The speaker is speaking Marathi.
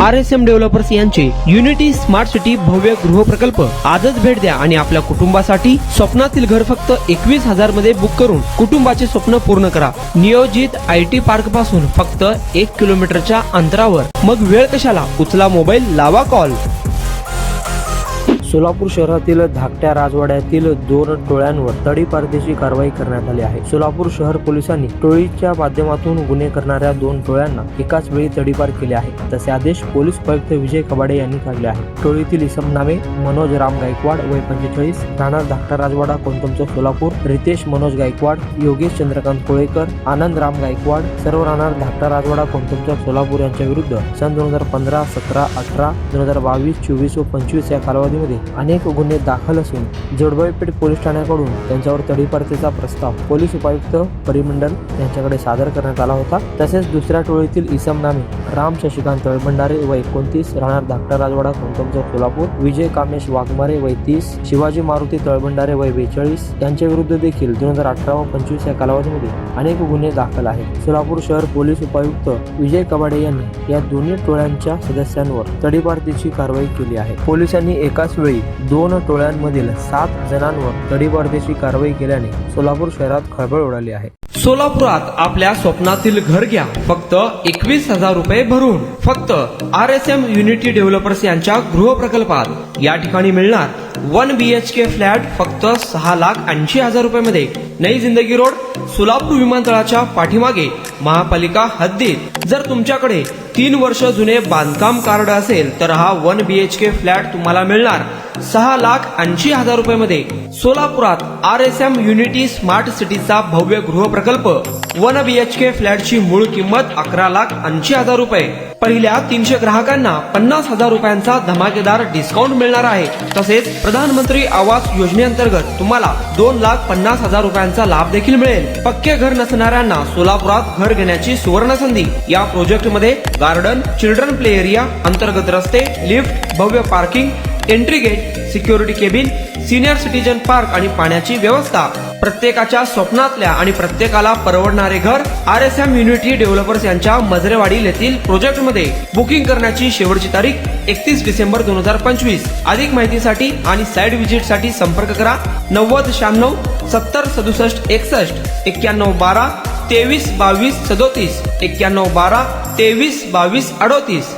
RSM डेव्हलपर्स यांचे युनिटी स्मार्ट सिटी भव्य गृह प्रकल्प आजच भेट द्या आणि आपल्या कुटुंबासाठी स्वप्नातील घर फक्त 21,000 मध्ये बुक करून कुटुंबाचे स्वप्न पूर्ण करा। नियोजित IT पार्क पासून फक्त 1 किलोमीटरच्या अंतरावर। मग वेळ कशाला, उचला मोबाईल, लावा कॉल। सोलापूर शहरातील धाकट्या राजवाड्यातील 2 टोळ्यांवर तडीपारदेशी कारवाई करण्यात आली आहे। सोलापूर शहर पोलिसांनी टोळीच्या माध्यमातून गुन्हे करणाऱ्या 2 टोळ्यांना एकाच वेळी तडीपार केले आहे। तसे आदेश पोलीस आयुक्त विजय कबाडे यांनी काढले आहे। टोळीतील इसम नामे मनोज राम गायकवाड वय 45, राहणार धाकटा राजवाडा कोणतमचौक सोलापूर, रितेश मनोज गायकवाड, योगेश चंद्रकांत कोळेकर, आनंद राम गायकवाड, सर्व राहणार धाकटा राजवाडा कोणतमचौक सोलापूर यांच्या विरुद्ध सन 2015, 17, 18, 2022, 24 व 25 या कालावधीमध्ये अनेक गुन्हे दाखल असून जोडबाईपेठ पोलीस ठाण्याकडून त्यांच्यावर तडीपारतीचा प्रस्ताव पोलीस उपायुक्त परिमंडल यांच्याकडे सादर करण्यात आला होता। तसेच दुसऱ्या टोळीतील इसम नामे राम शशिकांत तळबंडारे वय 29, राहणार धाकटा राजवाडा कोणतमचौक सोलापूर, विजय कामेश वाघमारे वय 30, शिवाजी मारुती तळबंडारे वय 42 यांच्या विरुद्ध देखील 2018 व 25 या कालावधीमध्ये अनेक गुन्हे दाखल आहेत। सोलापूर शहर पोलीस उपायुक्त विजय कबाडे यांनी या दोन्ही टोळ्यांच्या सदस्यांवर तडीपारतीची कारवाई केली आहे। पोलिसांनी एकाच वेळी 2 टोळ्यांमधील 7 जणांवर तडीपारतीची कारवाई केल्याने सोलापूर शहरात खळबळ उडाली आहे। सोलापुरात आपल्या स्वप्नातील घर घ्या फक्त 21,000 रुपये भरून। फक्त RSM युनिटी डेव्हलपर्स यांच्या गृह प्रकल्पात या ठिकाणी मिळणार 1 BHK फ्लॅट फक्त 6,80,000 रुपये मध्ये। नई जिंदगी रोड, सोलापूर विमानतळाच्या पाठीमागे, महापालिका हद्दीत। जर तुमच्याकडे 3 वर्ष जुने बांधकाम कार्ड असेल तर हा 1 BHK फ्लॅट तुम्हाला मिळणार 6,80,000 रुपये मध्ये। सोलापुरात RSM युनिटी स्मार्ट सिटीचा भव्य गृह प्रकल्प 1 BHK फ्लॅटची मूळ किंमत 11,80,000 रुपये। पहिल्या 300 ग्राहकांना 50,000 रुपयांचा धमाकेदार डिस्काउंट मिळणार आहे। तसेच प्रधानमंत्री आवास योजनेअंतर्गत तुम्हाला 2,50,000 रुपयांचा लाभ देखील मिळेल। पक्के घर नसणाऱ्यांना सोलापुरात घर घेण्याची सुवर्ण संधी। या प्रोजेक्ट मध्ये गार्डन, चिल्ड्रन प्ले एरिया, अंतर्गत रस्ते, लिफ्ट, भव्य parking, entry gate, security cabin, senior citizen park आणि पाण्याची व्यवस्था। प्रत्येकाच्या स्वप्नातल्या आणि प्रत्येकाला परवडणारे घर RSM युनिटी डेव्हलपर्स यांच्या मजरेवाडी येथील प्रोजेक्ट मध्ये। बुकिंग करण्याची शेवटची तारीख 31 डिसेंबर 2025। अधिक माहितीसाठी आणि साइट व्हिजिट साठी संपर्क करा 9096 70 67 61, 91 12 23 22 37, 91 12 23 22 38।